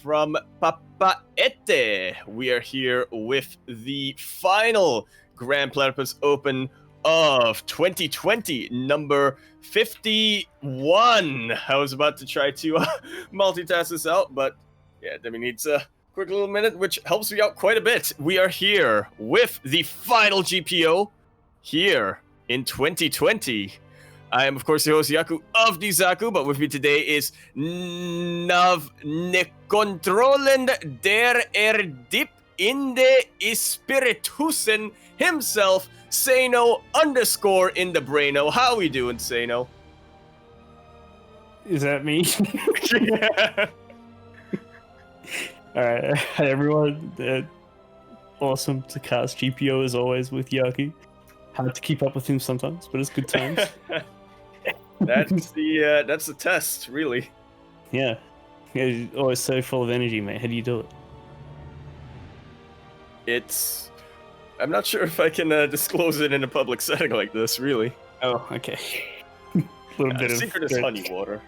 from Papaete. We are here with the final Grand Platypus Open of 2020, number 51. I was about to try to multitask this out, but yeah, Demi needs a quick little minute, which helps me out quite a bit. We are here with the final GPO here in 2020. I am, of course, the host Yaku of Zaku, but with me today is Nav Nekontrolend der Erdip in de Espiritusen himself, Sano _ in the Braino. How we doing, Sano? Is that me? Yeah. Alright, hi everyone. Awesome to cast GPO as always with Yaku. Hard to keep up with him sometimes, but it's good times. That's the test, really. Yeah. He's always so full of energy, mate. How do you do it? I'm not sure if I can disclose it in a public setting like this, really. Oh, okay. Little bit of secret is honey water.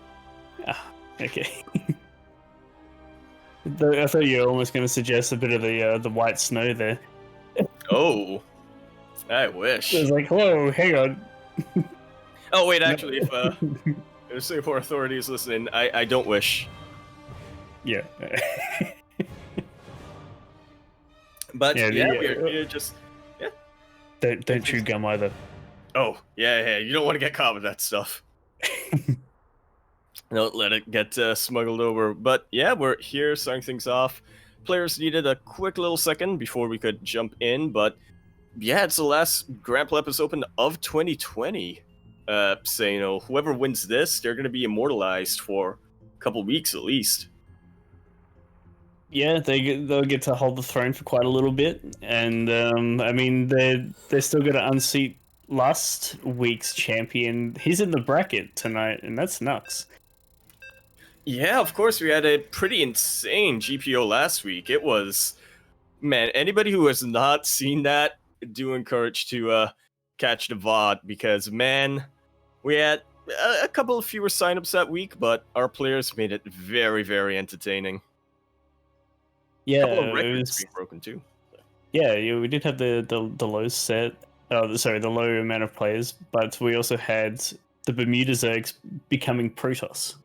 Ah, okay. I thought you were almost going to suggest a bit of the white snow there. Oh, I wish. I was like, whoa, hang on. Oh wait, actually, if Singapore authorities listening, I don't wish. Yeah. But we're just Don't chew gum either. Oh yeah, you don't want to get caught with that stuff. Don't let it get smuggled over. But yeah, we're here starting things off. Players needed a quick little second before we could jump in, but yeah, it's the last Grand Platypus Open of 2020. So whoever wins this, they're going to be immortalized for a couple weeks at least. Yeah, they'll get to hold the throne for quite a little bit, and I mean they're still going to unseat last week's champion. He's in the bracket tonight, and that's nuts. Yeah, of course, we had a pretty insane GPO last week. It was, man, anybody who has not seen that, do encourage to catch the VOD, because, man, we had a couple of fewer signups that week, but our players made it very, very entertaining. Yeah, a couple of records being broken, too. Yeah, we did have the low set. The low amount of players, but we also had the Bermuda Zergs becoming Protoss.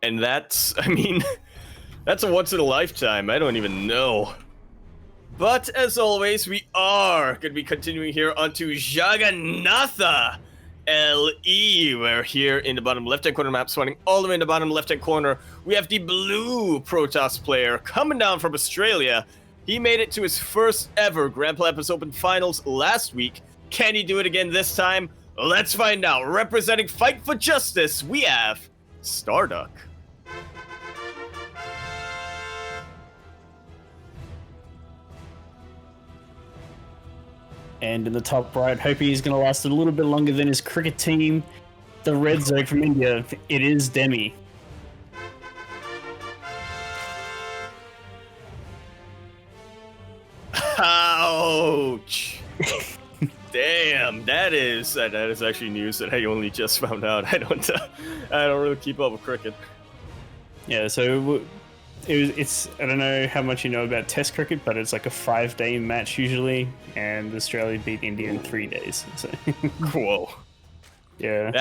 And that's, I mean, that's a once in a lifetime. I don't even know. But as always, we are going to be continuing here onto Jagannatha LE. We're here in the bottom left-hand corner map, spawning all the way in the bottom left-hand corner. We have the blue Protoss player coming down from Australia. He made it to his first ever Grand Platypus Open Finals last week. Can he do it again this time? Let's find out. Representing Fight for Justice, we have StarDuck. And in the top right, hoping he's going to last a little bit longer than his cricket team, the Red Zerg from India, it is Demi. Ouch! Damn, that is actually news that I only just found out. I don't really keep up with cricket. Yeah, so it's I don't know how much you know about Test cricket, but it's like a 5-day match usually, and Australia beat India in 3 days. So. Whoa. Yeah,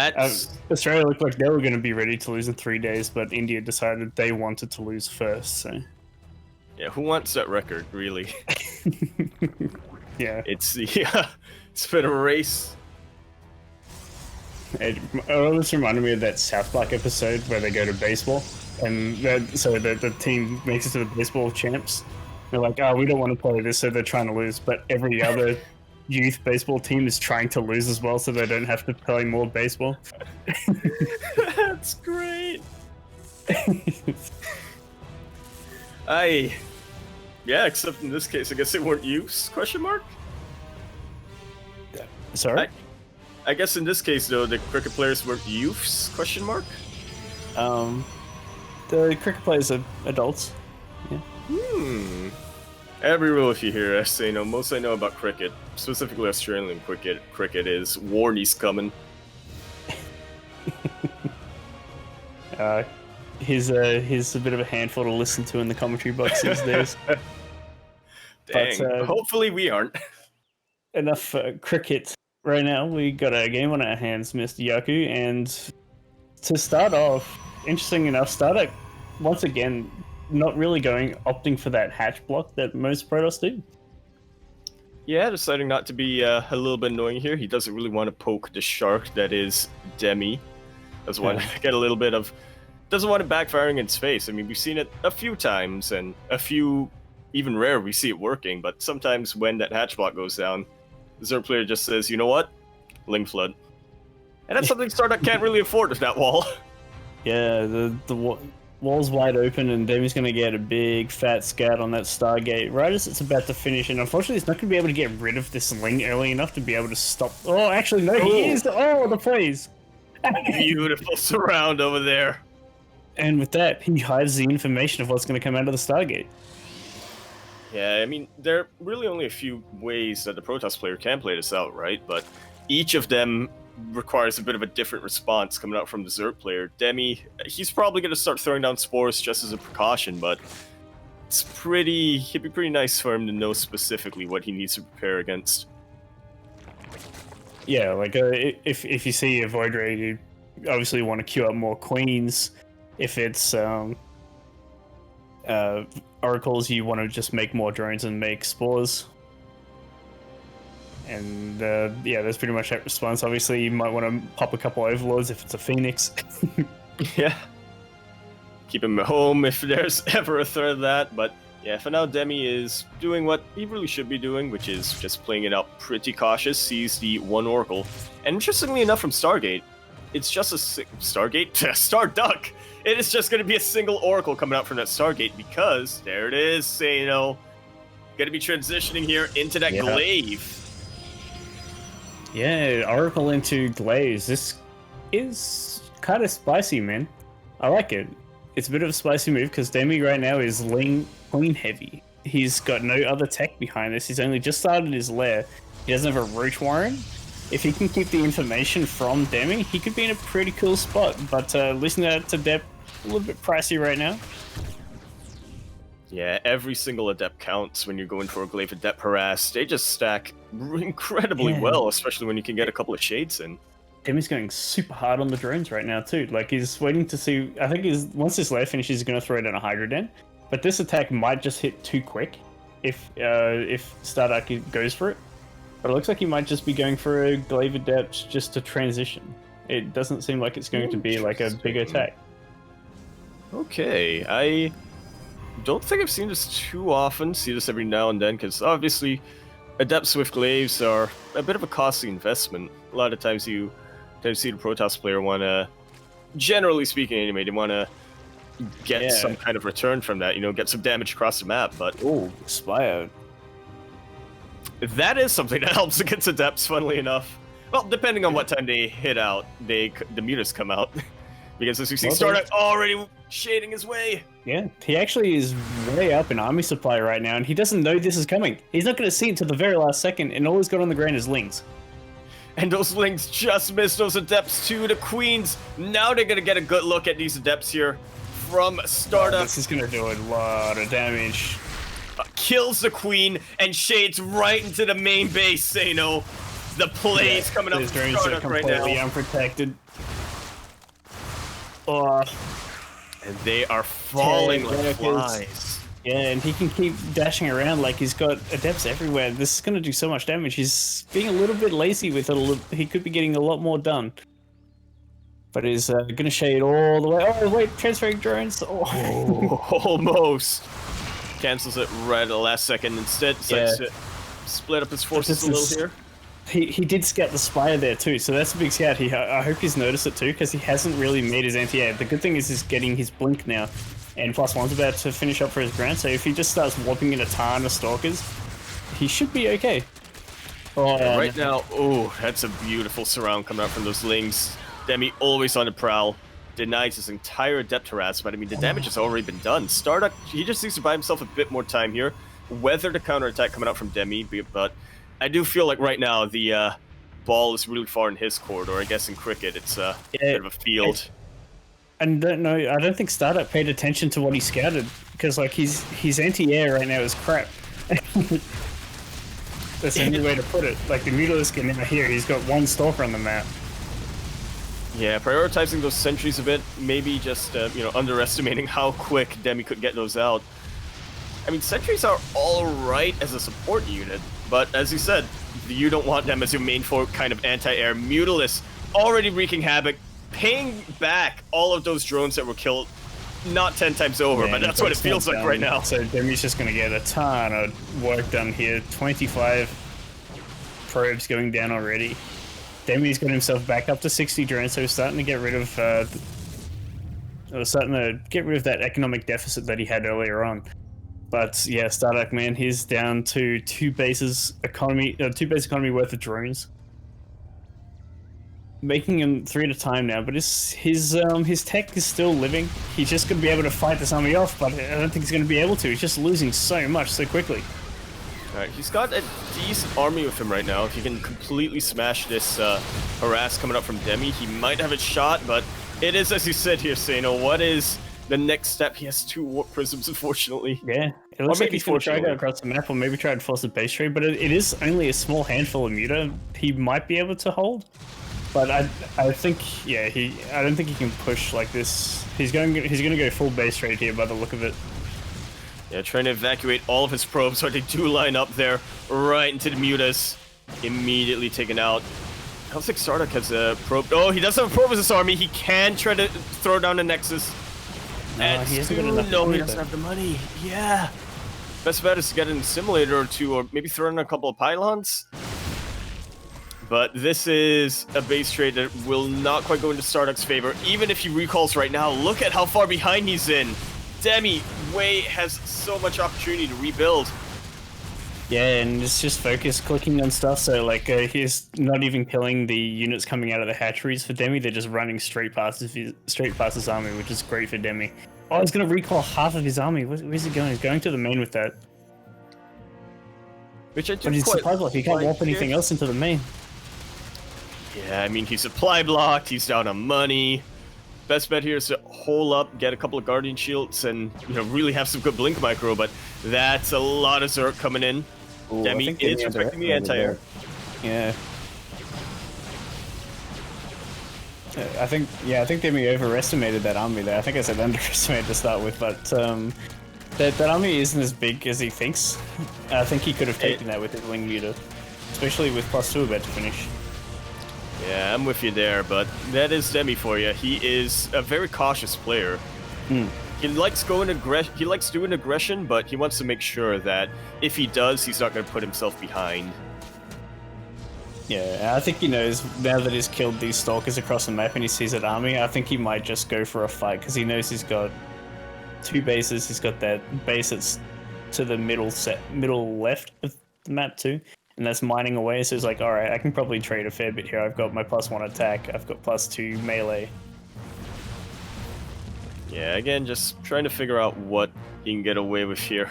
Australia looked like they were going to be ready to lose in 3 days, but India decided they wanted to lose first. So. Yeah, who wants that record, really? Yeah, it's been a race. It always reminded me of that South Park episode where they go to baseball, and the team makes it to the baseball champs. They're like, oh, we don't want to play this, so they're trying to lose, but every other youth baseball team is trying to lose as well, so they don't have to play more baseball. That's great. Yeah, except in this case, I guess they weren't youths, question mark? Sorry? I guess in this case, though, the cricket players weren't youths, question mark? The cricket players are adults. Yeah. Every rule if you hear us say no. Most I know about cricket, specifically Australian cricket is Warney's coming. He's a bit of a handful to listen to in the commentary box these days. Dang. But, hopefully we aren't. Enough cricket. Right now, we got a game on our hands, Mr. Yaku, and to start off, interesting enough, StarDuck once again not really opting for that hatch block that most Protoss do. Yeah, deciding not to be a little bit annoying here. He doesn't really want to poke the shark that is Demi. Doesn't want to get a little bit of... Doesn't want it backfiring in space. I mean, we've seen it a few times, and a few, even rare, we see it working, but sometimes when that hatch block goes down, the Zerg player just says, you know what? Ling Flood. And that's something StarDuck can't really afford with that wall. Yeah, the wall's wide open, and Demi's going to get a big fat scout on that Stargate right as it's about to finish. And unfortunately, he's not going to be able to get rid of this Ling early enough to be able to stop. Oh, actually, no, he is. Oh, the plays. Beautiful surround over there. And with that, he hides the information of what's going to come out of the Stargate. Yeah, I mean, there are really only a few ways that the Protoss player can play this out, right? But each of them requires a bit of a different response coming out from the Zerg player. Demi, he's probably going to start throwing down spores just as a precaution, but it'd be pretty nice for him to know specifically what he needs to prepare against. Yeah, like if you see a Void Ray, you obviously want to queue up more Queens. If it's Oracles, you want to just make more drones and make spores. And yeah, that's pretty much that response. Obviously, you might want to pop a couple Overlords if it's a Phoenix. Yeah. Keep him at home if there's ever a threat of that. But yeah, for now, Demi is doing what he really should be doing, which is just playing it out pretty cautious. Sees the one Oracle. And interestingly enough, from Stargate, it's just a Stargate? StarDuck! It is just going to be a single Oracle coming out from that Stargate because, there it is, Sano. Going to be transitioning here into that glaive. Yeah, Oracle into Glaze. This is kind of spicy, man. I like it. It's a bit of a spicy move because Demi right now is Ling Queen heavy. He's got no other tech behind this. He's only just started his lair. He doesn't have a Roach Warren. If he can keep the information from Demi, he could be in a pretty cool spot. But listening to Dep, a little bit pricey right now. Yeah, every single Adept counts when you're going for a Glaive Adept Harass. They just stack incredibly well, especially when you can get a couple of Shades in. Demi's going super hard on the drones right now, too. Like, he's waiting to see... I think once this lair finishes, he's going to throw it in a Hydra Den. But this attack might just hit too quick if StarDuck goes for it. But it looks like he might just be going for a Glaive Adept just to transition. It doesn't seem like it's going to be like a big attack. Okay, I don't think I've seen this too often. See this every now and then, because obviously Adepts with Glaives are a bit of a costly investment. A lot of times you tend to see the Protoss player want to, generally speaking anyway, they want to get some kind of return from that, you know, get some damage across the map, but... Oh, Spy. That is something that helps against Adepts, funnily enough. Well, depending on what time they hit out, the mutas come out. Because as we see, StarDuck already shading his way. Yeah, he actually is way up in army supply right now, and he doesn't know this is coming. He's not going to see it until the very last second, and all he's got on the ground is Lings. And those Lings just missed those Adepts too. The Queens, now they're going to get a good look at these Adepts here from StarDuck. Oh, this is going to do a lot of damage. Kills the Queen and shades right into the main base, Sano. The plays coming up from StarDuck right now. Completely unprotected. Oh. And they are falling like flies. Yeah, and he can keep dashing around like he's got Adepts everywhere. This is going to do so much damage. He's being a little bit lazy with it. He could be getting a lot more done. But he's going to shade all the way. Oh, wait, transferring drones. Oh. Almost. Cancels it right at the last second instead. Decides to split up his forces a little here. He did scout the Spire there too, so that's a big scout. I hope he's noticed it too, because he hasn't really made his anti-air. The good thing is he's getting his blink now, and +1's about to finish up for his ground, so if he just starts warping in a ton of Stalkers, he should be okay. Oh, right now, that's a beautiful surround coming out from those Lings. Demi always on the prowl. Denies his entire Adept harass, but I mean, the damage has already been done. StarDuck, he just needs to buy himself a bit more time here. Weather the counterattack coming out from Demi, but I do feel like right now the ball is really far in his corridor. I guess in cricket, it's a bit of a field. And I don't think StarDuck paid attention to what he scouted because like his anti-air right now is crap. That's the only way to put it. Like the Mutalisk can never hear. He's got one stalker on the map. Yeah, prioritizing those sentries a bit, maybe just underestimating how quick Demi could get those out. I mean, sentries are all right as a support unit, but as you said, you don't want them as your main kind of anti-air. Mutalisk already wreaking havoc, paying back all of those drones that were killed, not 10 times over, but that's what it feels like right now. So Demi's just going to get a ton of work done here. 25 probes going down already. Demi's got himself back up to 60 drones, so he's starting to get rid of that economic deficit that he had earlier on. But yeah, StarDuck, man, he's down to two base economy worth of drones, making him 3 at a time now. But his tech is still living. He's just gonna be able to fight this army off, but I don't think he's gonna be able to. He's just losing so much so quickly. Alright, he's got a decent army with him right now. If he can completely smash this harass coming up from Demi, he might have a shot, but it is, as you said here, Sano, what is the next step? He has 2 warp prisms, unfortunately. Yeah, it looks like he's going to try to go across the map, or maybe try to force a base trade, but it is only a small handful of muta he might be able to hold. But I think, yeah, I don't think he can push like this. He's going to go full base trade here by the look of it. Yeah, trying to evacuate all of his probes, so they do line up there right into the mutas. Immediately taken out. I don't think StarDuck has a probe. Oh, he does have a probe with his army. He can try to throw down the Nexus. No, he hasn't got enough. No, he doesn't have the money. Yeah. Best bet is to get an simulator or 2, or maybe throw in a couple of pylons. But this is a base trade that will not quite go into StarDuck's favor, even if he recalls right now. Look at how far behind he's in. Demi has so much opportunity to rebuild. Yeah, and it's just focus clicking on stuff, so like he's not even killing the units coming out of the hatcheries for Demi, they're just running straight past his army, which is great for Demi. Oh, he's going to recall half of his army. Where's he going? He's going to the main with that. Which I do. But he's supply block, he can't warp anything else into the main. Yeah, I mean, he's supply blocked, he's down on money. Best bet here is to hole up, get a couple of Guardian Shields, and really have some good Blink Micro, but that's a lot of Zerg coming in. Ooh, Demi is respecting the anti-air. Yeah. I think Demi overestimated that army there. I think I said underestimated to start with, but that army isn't as big as he thinks. I think he could have taken that with his Wing Muta, especially with +2 about to finish. Yeah, I'm with you there, but that is Demi for you. He is a very cautious player. He likes doing aggression, but he wants to make sure that if he does, he's not going to put himself behind. Yeah, I think he knows now that he's killed these stalkers across the map and he sees that army, I think he might just go for a fight because he knows he's got 2 bases. He's got that base that's to the middle left of the map too. And that's mining away, so it's like, alright, I can probably trade a fair bit here. I've got my +1 attack, I've got +2 melee. Yeah, again, just trying to figure out what he can get away with here.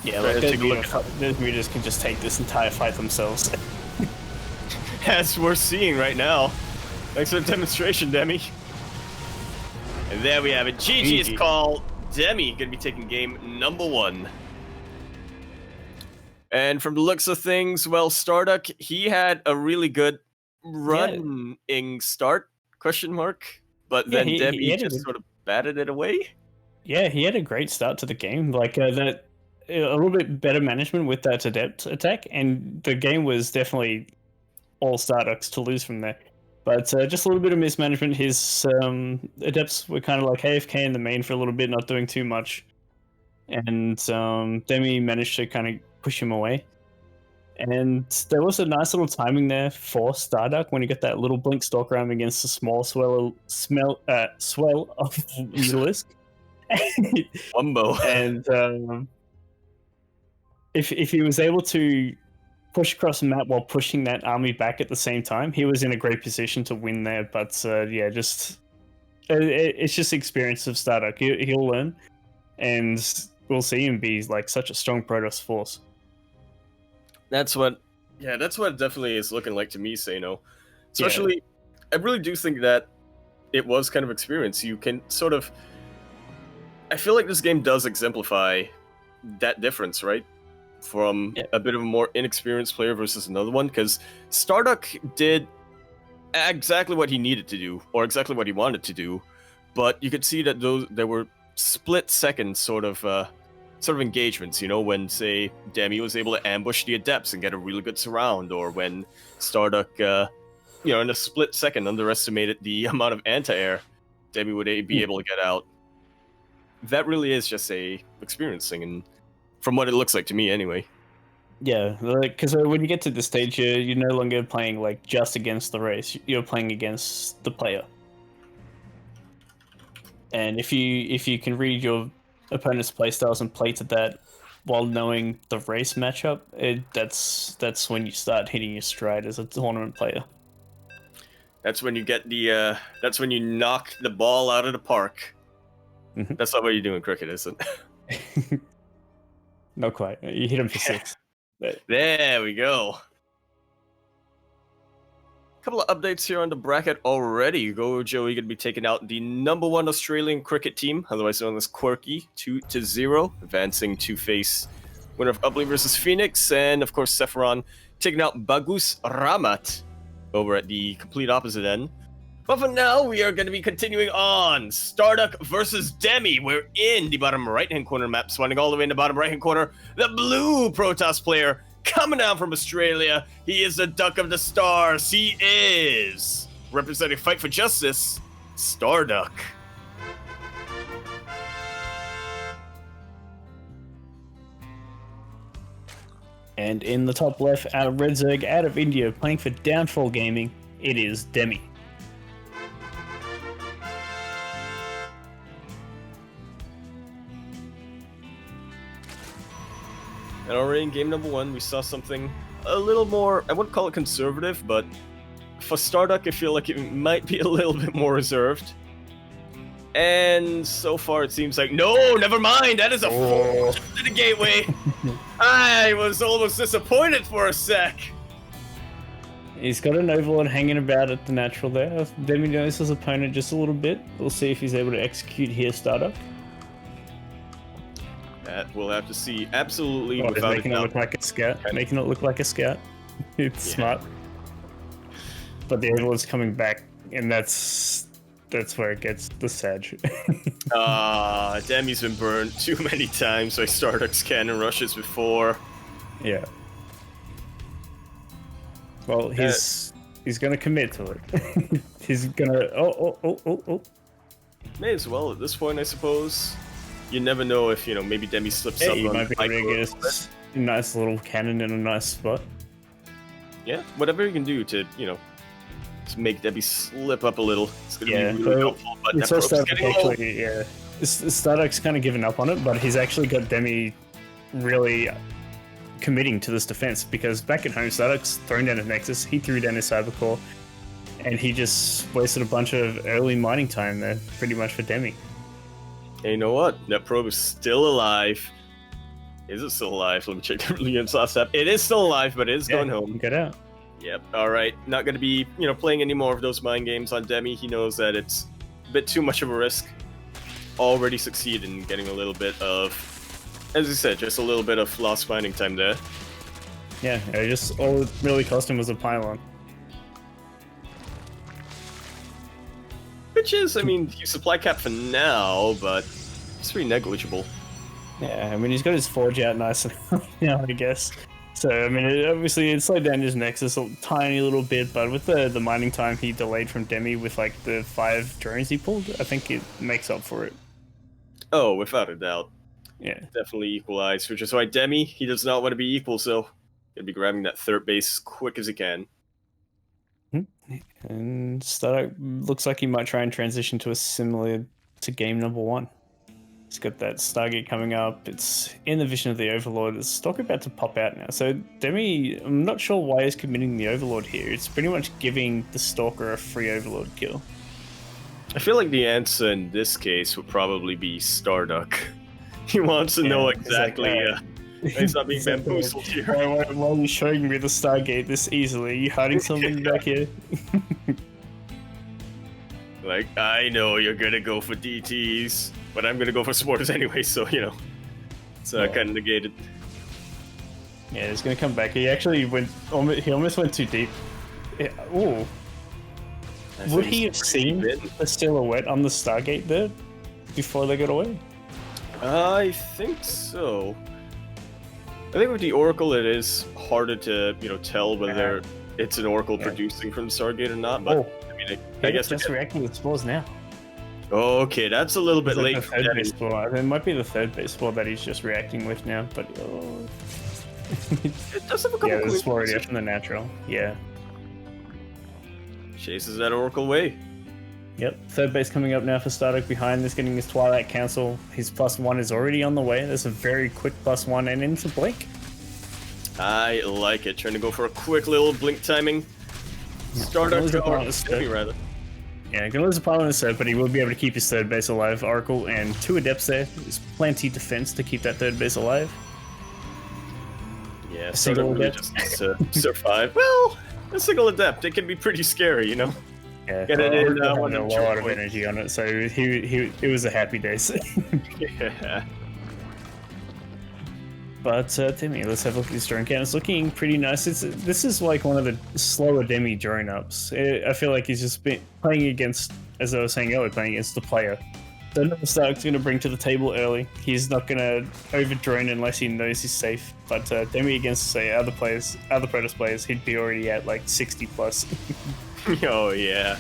Yeah, like those mutas can just take this entire fight themselves. As we're seeing right now. Thanks for the demonstration, Demi. And there we have it. GG is called. Demi gonna be taking game number 1. And from the looks of things, well, StarDuck, he had a really good running start, question mark. But then Demi just sort of batted it away. Yeah, he had a great start to the game. Like, a little bit better management with that adept attack, and the game was definitely all StarDucks to lose from there. But just a little bit of mismanagement. His adepts were kind of like AFK in the main for a little bit, not doing too much. And Demi managed to kind of push him away. And there was a nice little timing there for StarDuck when he got that little blink stalker arm against the small swell of Mutalisk. Wumbo. And if he was able to push across the map while pushing that army back at the same time, he was in a great position to win there. But yeah, it's just experience of StarDuck. He'll learn, and we'll see him be like such a strong Protoss force. That's what it definitely is looking like to me, Sano. Especially, I really do think that it was kind of experience. You can sort of... I feel like this game does exemplify that difference, right? From a bit of a more inexperienced player versus another one, because StarDuck did exactly what he needed to do, or exactly what he wanted to do, but you could see that there were split-second sort of engagements, you know, when, say, Demi was able to ambush the Adepts and get a really good surround, or when StarDuck, you know, in a split second underestimated the amount of anti-air Demi would be able to get out. That really is just a experience thing, and from what it looks like to me anyway. Yeah, because when you get to this stage, you're no longer playing like just against the race. You're playing against the player. And if you can read your opponent's playstyles and play to that while knowing the race matchup, that's when you start hitting your stride as a tournament player. That's when you get the that's when you knock the ball out of the park. Mm-hmm. That's not what you do in cricket, is it? Not quite. You hit him for 6. There we go. A couple of updates here on the bracket already. Go Joey going to be taking out the #1 Australian cricket team, otherwise known as Quirky, 2-0, advancing to face winner of Upley versus Phoenix, and of course Sephiron taking out Bagus Ramat over at the complete opposite end. But for now, we are going to be continuing on. StarDuck versus Demi. We're in the bottom right-hand corner map, swinging all the way in the bottom right-hand corner. The blue Protoss player coming down from Australia. He is the Duck of the Stars. He is representing Fight for Justice, StarDuck. And in the top left, out of Red Zerg, out of India, playing for Downfall Gaming, it is Demi. And already in game #1, we saw something a little more, I wouldn't call it conservative, but for StarDuck, I feel like it might be a little bit more reserved. And so far, it seems like, no, never mind, that is a full to the gateway. I was almost disappointed for a sec. He's got an Overlord hanging about at the natural there. Demi knows his opponent just a little bit. We'll see if he's able to execute here, StarDuck. That we'll have to see. Absolutely, without making it look like a scout. Making it look like a scout. It's smart. But the Overlord's coming back, and that's where it gets the sag. Demi's been burned too many times by StarDuck's cannon rushes before. Yeah. Well, he's gonna commit to it. He's gonna May as well at this point, I suppose. You never know if, you know, maybe Demi slips up you on might be able to get a nice little cannon in a nice spot. Yeah, whatever you can do to, you know, to make Demi slip up a little. It's gonna be really helpful. But that probe's getting low. Yeah, StarDuck's kind of given up on it, but he's actually got Demi really committing to this defense, because back at home, StarDuck's thrown down his Nexus, he threw down his Cybercore, and he just wasted a bunch of early mining time there, pretty much for Demi. And you know what? That probe is still alive. Is it still alive? Let me check the unit's last step. It is still alive, but it is going home. Get out. Yep. All right. Not going to be, you know, playing any more of those mind games on Demi. He knows that it's a bit too much of a risk. Already succeeded in getting a little bit of, as you said, just a little bit of lost mining time there. Yeah. Just all it really cost him was a pylon. Which is, I mean, he's supply cap for now, but it's pretty negligible. Yeah, I mean, he's got his forge out nice enough now, I guess. So, I mean, obviously it slowed down his Nexus a tiny little bit, but with the mining time he delayed from Demi with, like, the 5 drones he pulled, I think it makes up for it. Oh, without a doubt. Yeah. Definitely equalized, which is why Demi, he does not want to be equal, so he'll be grabbing that 3rd base as quick as he can. And StarDuck looks like he might try and transition to a similar to game #1. He's got that Stargate coming up. It's in the vision of the Overlord. There's stock about to pop out now. So Demi, I'm not sure why he's committing the Overlord here. It's pretty much giving the Stalker a free Overlord kill. I feel like the answer in this case would probably be StarDuck. He wants to know exactly. He's not being bamboozled here. Why are you showing me the Stargate this easily? Are you hiding something back here? Like, I know you're gonna go for DTs, but I'm gonna go for supporters anyway, so, you know, it's kind of negated. Yeah, he's gonna come back. He actually went, he almost went too deep. Yeah, ooh. Would he have seen the silhouette on the Stargate there before they got away? I think so. I think with the Oracle, it is harder to, you know, tell whether it's an Oracle producing from the Stargate or not, but I mean, I guess it's just reacting with spores now. Okay, that's a little bit late. The third base spore. It might be the third base spore that he's just reacting with now, but it does have a couple the spore already from the natural. Yeah. Chases that Oracle way. Yep. Third base coming up now for StarDuck behind this, getting his Twilight Council. His +1 is already on the way. There's a very quick +1 and into blink. I like it. Trying to go for a quick little blink timing. StarDuck, rather. Yeah, gonna lose a pile in his third, but he will be able to keep his third base alive. Oracle and 2 Adepts there. There's plenty defense to keep that third base alive. Yeah, single Adept just needs to survive. Well, a single Adept, it can be pretty scary, you know? Yeah, get it in. A lot of energy on it, so it was a happy day. Yeah. But Demi, let's have a look at this drone count. It's looking pretty nice. This is like one of the slower Demi drone ups. I feel like he's just been playing against, as I was saying earlier, playing against the player. Don't know what Stark's going to bring to the table early. He's not going to over drone unless he knows he's safe. But Demi against, say, other Protoss players, he'd be already at like 60 plus. Oh yeah.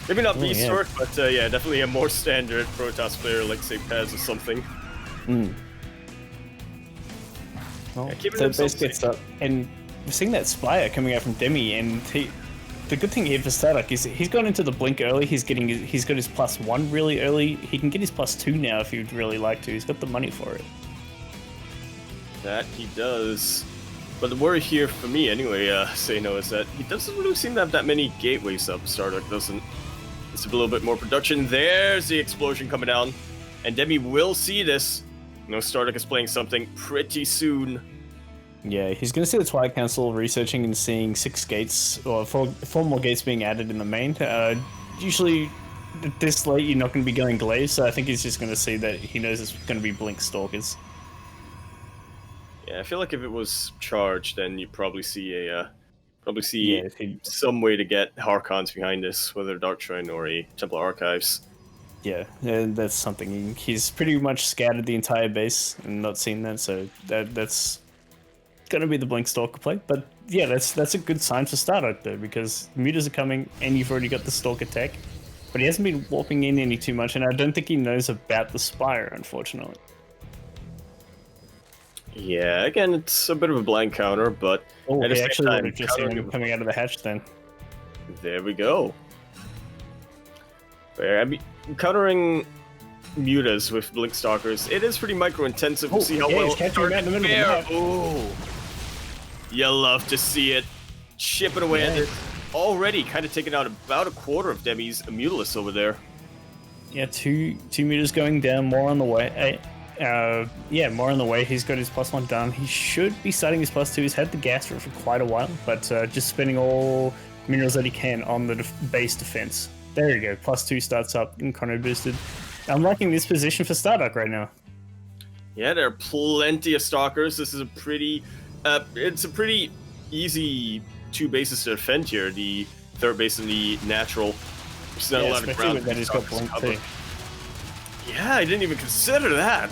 Maybe not Beast Sword, but yeah, definitely a more standard Protoss player like say Pez or something. Well, yeah, third base gets up, and we're seeing that Spire coming out from Demi, and the good thing here for StarDuck is he's gone into the blink early. He's got his +1 really early. He can get his +2 now if he'd really like to. He's got the money for it. That he does. But the worry here for me, anyway, Sano, is that he doesn't really seem to have that many gateways up. StarDuck doesn't. It's a little bit more production. There's the explosion coming down, and Demi will see this. You know, StarDuck is playing something pretty soon. Yeah, he's going to see the Twilight Council researching and seeing 6 gates, or 4 more gates being added in the main. Usually, this late, you're not going to be going Glaze, so I think he's just going to see that he knows it's going to be Blink Stalkers. Yeah, I feel like if it was charged, then you probably see some way to get Harkons behind this, whether Dark Shrine or a Templar Archives. Yeah, that's something. He's pretty much scattered the entire base and not seen that, so that's going to be the Blink Stalker play. But yeah, that's a good sign for StarDuck though, because mutas are coming and you've already got the Stalker tech, but he hasn't been warping in any too much, and I don't think he knows about the Spire, unfortunately. Yeah, again, it's a bit of a blind counter, but at the same time, just seen him coming out of the hatch then. There we go. I mean, countering mutas with Blink Stalkers, it is pretty micro-intensive. We'll see how well he's catching him in the middle of the map. Ooh. You love to see it. Chipping away at it. Already kind of taking out about a quarter of Demi's Mutalisk over there. Yeah, two mutas going down, more on the way. Yeah, more on the way. He's got his +1 done. He should be starting his +2. He's had the gas for quite a while, but just spending all minerals that he can on the base defense. There you go. +2 starts up and chrono boosted. I'm liking this position for StarDuck right now. Yeah, there are plenty of stalkers. This is a pretty, it's a pretty easy 2 bases to defend here. The third base and the natural. There's not a lot of ground. That he's got blink too. Yeah, I didn't even consider that.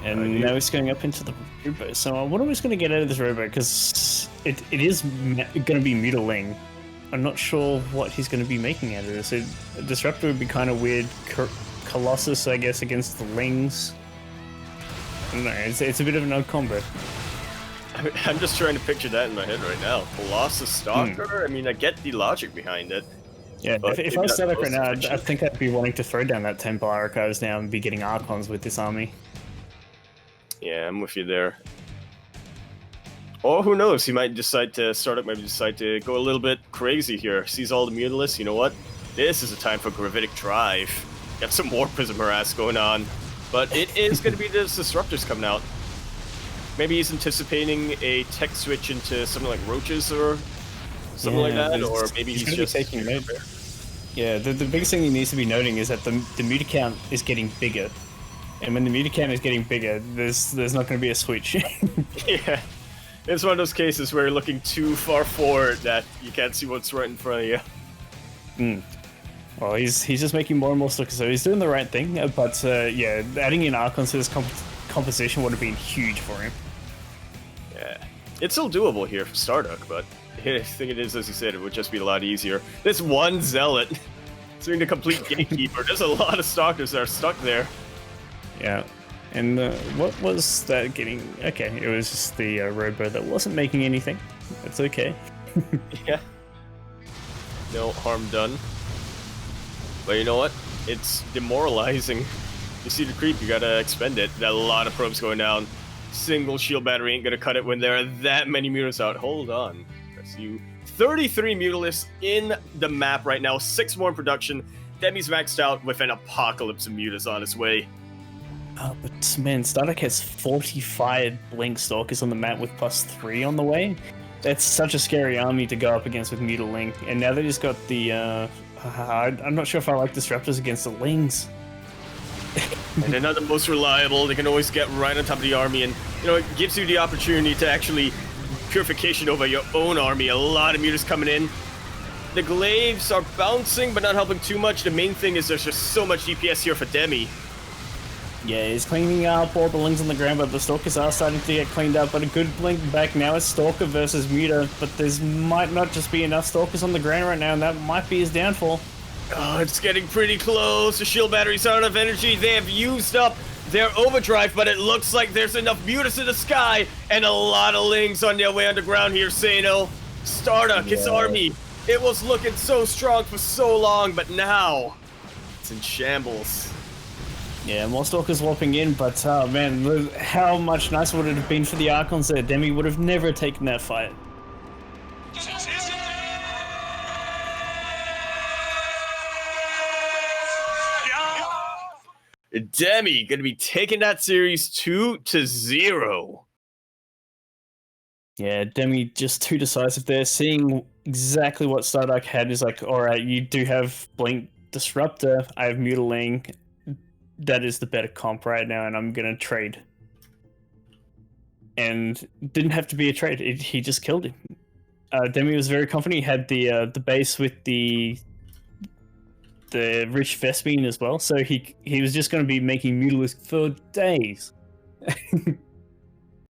And now he's going up into the robot. So what am I going to get out of this robot? Because it is going to be mutiling. I'm not sure what he's going to be making out of this. A Disruptor would be kind of weird. Colossus, I guess, against the Lings. I don't know, it's a bit of an odd combo. I'm just trying to picture that in my head right now. Colossus Stalker? I mean, I get the logic behind it. Yeah, if I was StarDuck right now, I think I'd be wanting to throw down that Templar Archives now and be getting Archons with this army. Yeah, I'm with you there. Or who knows, he might decide to, StarDuck might decide to go a little bit crazy here. Sees all the Mutalisks, you know what? This is a time for Gravitic Drive. Got some more Prism Harass going on. But it is going to be the Disruptors coming out. Maybe he's anticipating a tech switch into something like Roaches or something like that, there's- or maybe he's gonna be just taking note. Yeah, the biggest thing he needs to be noting is that the meter count is getting bigger, and when the meter count is getting bigger, there's not going to be a switch. Yeah, it's one of those cases where you're looking too far forward that you can't see what's right in front of you. Well, he's just making more and more stuff, so he's doing the right thing. But yeah, adding in Archons to this composition would have been huge for him. Yeah, it's still doable here for StarDuck, but I think it is, as you said, it would just be a lot easier. This one Zealot, doing the complete Gatekeeper. There's a lot of Stalkers that are stuck there. Yeah, and what was that getting? Okay, it was just the Robo that wasn't making anything. It's okay. Yeah. No harm done. But you know what? It's demoralizing. You see the creep, you gotta expend it. Got a lot of probes going down. Single shield battery ain't gonna cut it when there are that many mutants out. Hold on. Press you. 33 mutalisks in the map right now. 6 more in production. Demi's maxed out with an apocalypse of mutants on its way. But man, StarDuck has 45 Blink Stalkers on the map with +3 on the way. That's such a scary army to go up against with Mutaling. And now they just got the I'm not sure if I like Disruptors against the Lings. And they're not the most reliable. They can always get right on top of the army, and you know, it gives you the opportunity to actually purification over your own army. A lot of mutants coming in. The glaives are bouncing, but not helping too much. The main thing is there's just so much DPS here for Demi. Yeah, he's cleaning up all the Lings on the ground, but the Stalkers are starting to get cleaned up. But a good Blink back now is Stalker versus Muta, but there's might not just be enough Stalkers on the ground right now, and that might be his downfall. Oh, it's getting pretty close. The shield batteries are out of energy. They have used up their overdrive, but it looks like there's enough mutants in the sky and a lot of Lings on their way underground here, Sano. StarDuck, his army. It was looking so strong for so long, but now it's in shambles. Yeah, more Stalkers warping in, but oh man, how much nicer would it have been for the Archons there? Demi would have never taken that fight. Demi gonna be taking that series 2-0. Yeah, Demi just too decisive there, seeing exactly what StarDuck had is like, alright, you do have Blink Disruptor, I have Mutaling. That is the better comp right now, and I'm gonna trade. And didn't have to be a trade; he just killed him. Demi was very confident. He had the base with the rich Vespine as well, so he was just going to be making Mutalisk for days.